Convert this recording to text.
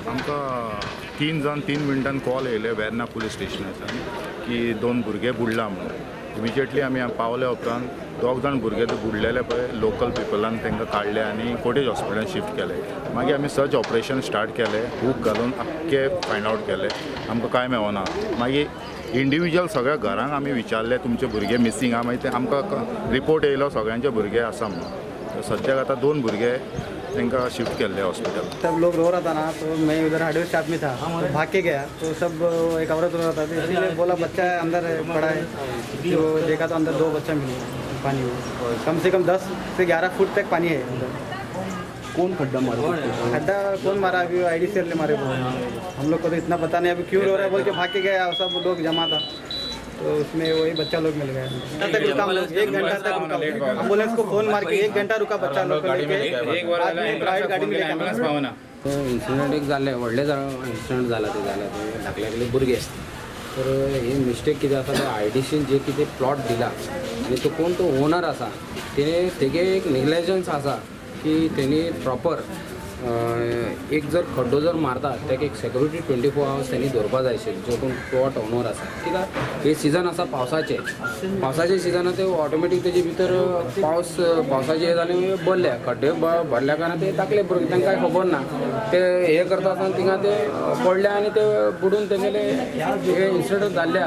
आमकां 3 मिनटान कॉल येयले वेर्ना पुलीस स्टेशनाच्यान की 2 भुरगे बुडला म्हणून. इमिजिएटली आमी पावले उपरांत 2 जाण भुरगे ते बुडलेले पळय लोकल पिपलान तांकां काडले आनी कोटेज हॉस्पिटलान शिफ्ट केले. मागीर आमी सर्च ऑपरेशन स्टार्ट केलें, हूक घालून आख्खे फायंड आवट केले, आमकां कांय मेळना. मागीर इंडिविज्युअल सगळ्या घरांक आमी विचारले तुमचे भुरगे मिसींग आहा, मागीर आमकां रिपोर्ट येयलो सगळ्यांचे भुरगे आसा म्हणून. सद्याक आतां 2 भुरगे तांकां शिफ्ट केल्ले हॉस्पिटल. सब लोग रो रहा था ना, तो मैं उधर हार्डवेयर शॉप में था, तो भाग के गया तो सब एक औरत रो रहा था, तो इसीलिए बोला बच्चा अंदर पड़ा है, तो देखा तो अंदर 2 बच्चा मिले पानी में, कम से कम 10 से 11 फुट तक पानी है अंदर. कौन खड्डा मारा? खड्डा कौन मारा अभी IDCL ने मारे बोल, हम लोग को तो इतना पता नहीं, अभी क्यों रो रहा है बोल के भाग के गया, सब लोग जमा था तो उसमें वही बच्चा लोग मिल गया. तक रुका हम लोग 1 घंटा तक रुका, एम्बुलेंस को फोन मार के 1 घंटा रुका बच्चा लोग को लेके, बाद में प्राइवेट गाड़ी में लेके. इन्सिडंट एक जाल्ले व्हडले इन्सिडंट जाला ते धाकले भुरगे. तर हे मिस्टेक कितें आसा ते IDCन जे कितें प्लॉट दिला आनी तो कोण तो ओनर आसा तेगे एक नेग्लिजन्स आसा की तेणी प्रॉपर एक जर खड्डो जर मारता ताका एक सेक्युरिटी 24 आवर्स त्यांनी दवरपा जाय आशिल्ली, जो कोण प्लॉट ओनर आसा. कित्याक हे सिजन आसा पावसाचे सिजनात ते ऑटोमॅटीक तेजे भितर पावसाचे हे जाले भरले खड्डे भरल्या कारणान ते धाकले भुरगे तांकां कांय खबर ना, ते हे करता आसतना थिंगा ते पडले आनी ते बुडून तेगेले हे इन्सिडंट जाल्ल्या